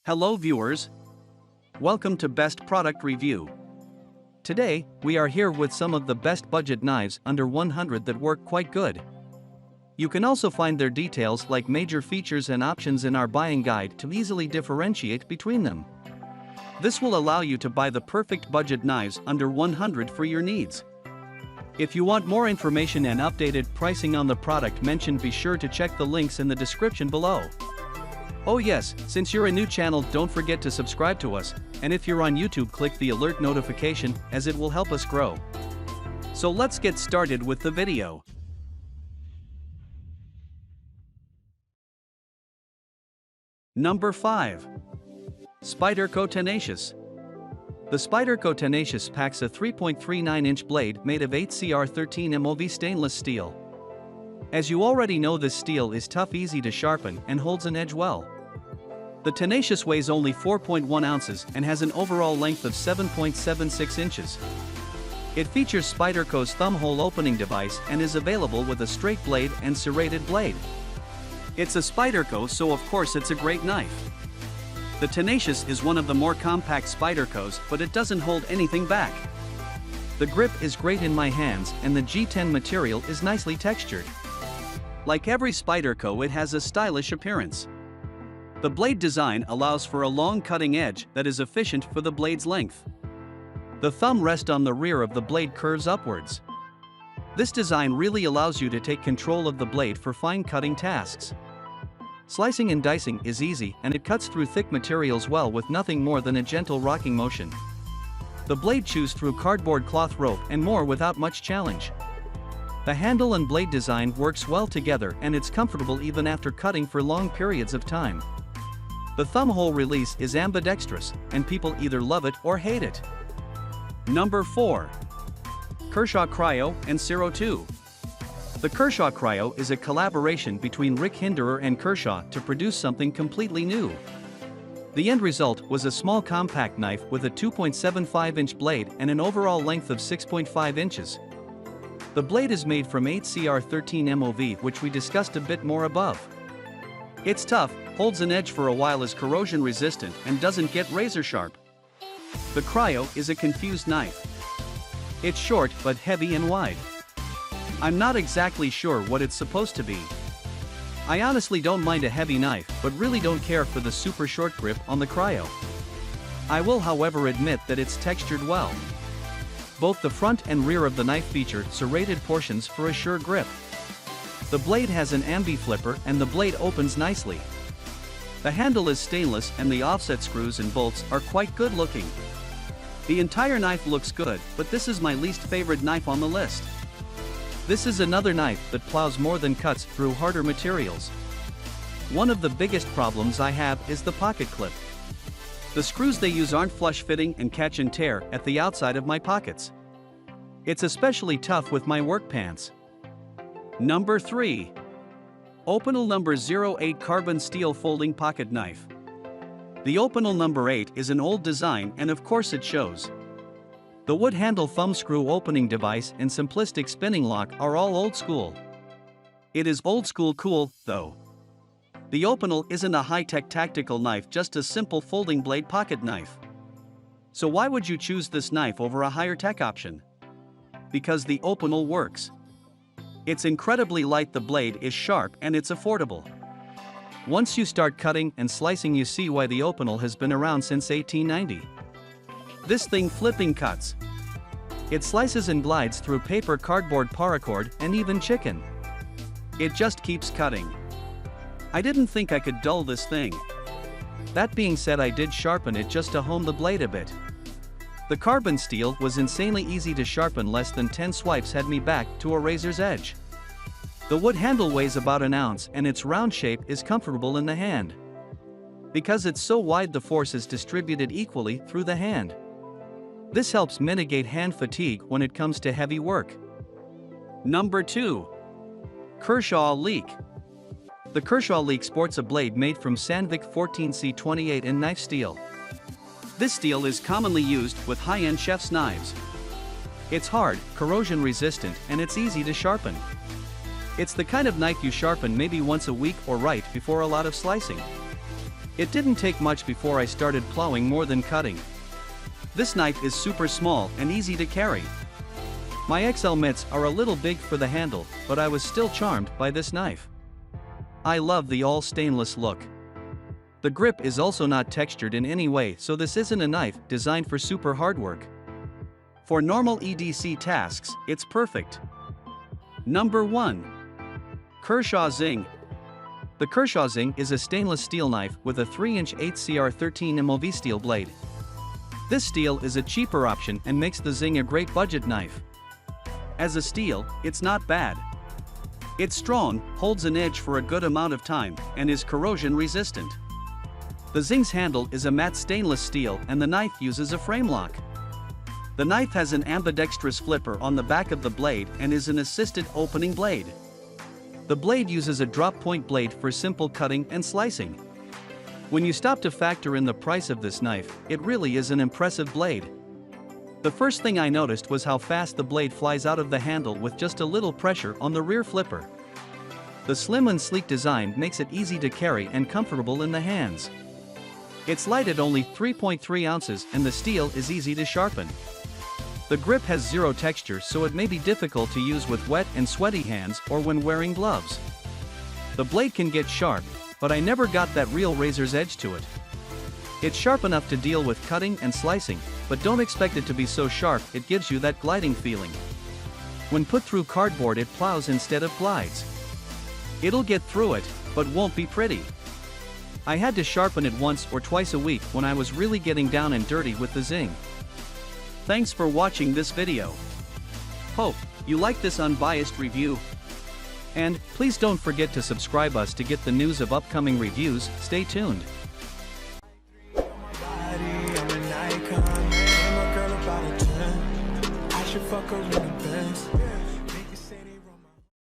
Hello viewers. Welcome to Best Product Review. Today, we are here with some of the best budget knives under 100 that work quite good. You can also find their details like major features and options in our buying guide to easily differentiate between them. This will allow you to buy the perfect budget knives under 100 for your needs. If you want more information and updated pricing on the product mentioned, be sure to check the links in the description below. Oh yes, since you're a new channel, don't forget to subscribe to us, and if you're on YouTube, click the alert notification as it will help us grow. So let's get started with the video. Number 5. Spyderco Tenacious. The Spyderco Tenacious packs a 3.39-inch blade made of 8Cr13 MOV stainless steel. As you already know, this steel is tough, easy to sharpen, and holds an edge well. The Tenacious weighs only 4.1 ounces and has an overall length of 7.76 inches. It features Spyderco's thumb hole opening device and is available with a straight blade and serrated blade. It's a Spyderco, so of course it's a great knife. The Tenacious is one of the more compact Spydercos, but it doesn't hold anything back. The grip is great in my hands and the G10 material is nicely textured. Like every Spyderco, it has a stylish appearance. The blade design allows for a long cutting edge that is efficient for the blade's length. The thumb rest on the rear of the blade curves upwards. This design really allows you to take control of the blade for fine cutting tasks. Slicing and dicing is easy and it cuts through thick materials well with nothing more than a gentle rocking motion. The blade chews through cardboard, cloth, rope, and more without much challenge. The handle and blade design works well together and it's comfortable even after cutting for long periods of time. The thumb hole release is ambidextrous, and people either love it or hate it. Number 4. Kershaw Cryo and Cyro II. The Kershaw Cryo is a collaboration between Rick Hinderer and Kershaw to produce something completely new. The end result was a small compact knife with a 2.75-inch blade and an overall length of 6.5 inches. The blade is made from 8Cr13 MOV, which we discussed a bit more above. It's tough, holds an edge for a while, is corrosion resistant, and doesn't get razor sharp. The Cryo is a confused knife. It's short but heavy and wide. I'm not exactly sure what it's supposed to be. I honestly don't mind a heavy knife, but really don't care for the super short grip on the Cryo. I will, however, admit that it's textured well. Both the front and rear of the knife feature serrated portions for a sure grip. The blade has an ambi flipper and the blade opens nicely. The handle is stainless and the offset screws and bolts are quite good looking. The entire knife looks good, but this is my least favorite knife on the list. This is another knife that plows more than cuts through harder materials. One of the biggest problems I have is the pocket clip. The screws they use aren't flush fitting and catch and tear at the outside of my pockets. It's especially tough with my work pants. Number 3. Opinel number 08 Carbon Steel Folding Pocket Knife. The Opinel number 8 is an old design and of course it shows. The wood handle thumb screw opening device and simplistic spinning lock are all old school. It is old school cool, though. The Opinel isn't a high-tech tactical knife, just a simple folding blade pocket knife. So why would you choose this knife over a higher tech option? Because the Opinel works. It's incredibly light, the blade is sharp, and it's affordable. Once you start cutting and slicing, you see why the Opinel has been around since 1890. This thing flipping cuts. It slices and glides through paper, cardboard, paracord, and even chicken. It just keeps cutting. I didn't think I could dull this thing. That being said, I did sharpen it just to hone the blade a bit. The carbon steel was insanely easy to sharpen, less than 10 swipes had me back to a razor's edge. The wood handle weighs about an ounce and its round shape is comfortable in the hand. Because it's so wide, the force is distributed equally through the hand. This helps mitigate hand fatigue when it comes to heavy work. Number 2. Kershaw Leek. The Kershaw Leek sports a blade made from Sandvik 14C28 in knife steel. This steel is commonly used with high-end chef's knives. It's hard, corrosion resistant, and it's easy to sharpen. It's the kind of knife you sharpen maybe once a week or right before a lot of slicing. It didn't take much before I started plowing more than cutting. This knife is super small and easy to carry. My XL mitts are a little big for the handle, but I was still charmed by this knife. I love the all stainless look. The grip is also not textured in any way, so this isn't a knife designed for super hard work. For normal EDC tasks, it's perfect. Number 1. Kershaw Zing. The Kershaw Zing is a stainless steel knife with a 3-inch 8CR13 MOV steel blade. This steel is a cheaper option and makes the Zing a great budget knife. As a steel, it's not bad. It's strong, holds an edge for a good amount of time, and is corrosion resistant. The Zing's handle is a matte stainless steel and the knife uses a frame lock. The knife has an ambidextrous flipper on the back of the blade and is an assisted opening blade. The blade uses a drop point blade for simple cutting and slicing. When you stop to factor in the price of this knife, it really is an impressive blade. The first thing I noticed was how fast the blade flies out of the handle with just a little pressure on the rear flipper. The slim and sleek design makes it easy to carry and comfortable in the hands. It's light at only 3.3 ounces and the steel is easy to sharpen. The grip has zero texture, so it may be difficult to use with wet and sweaty hands or when wearing gloves. The blade can get sharp, but I never got that real razor's edge to it. It's sharp enough to deal with cutting and slicing, but don't expect it to be so sharp it gives you that gliding feeling. When put through cardboard, it plows instead of glides. It'll get through it, but won't be pretty. I had to sharpen it once or twice a week when I was really getting down and dirty with the Zing. Thanks for watching this video. Hope you like this unbiased review. And please don't forget to subscribe us to get the news of upcoming reviews. Stay tuned. Fuck her in the Benz.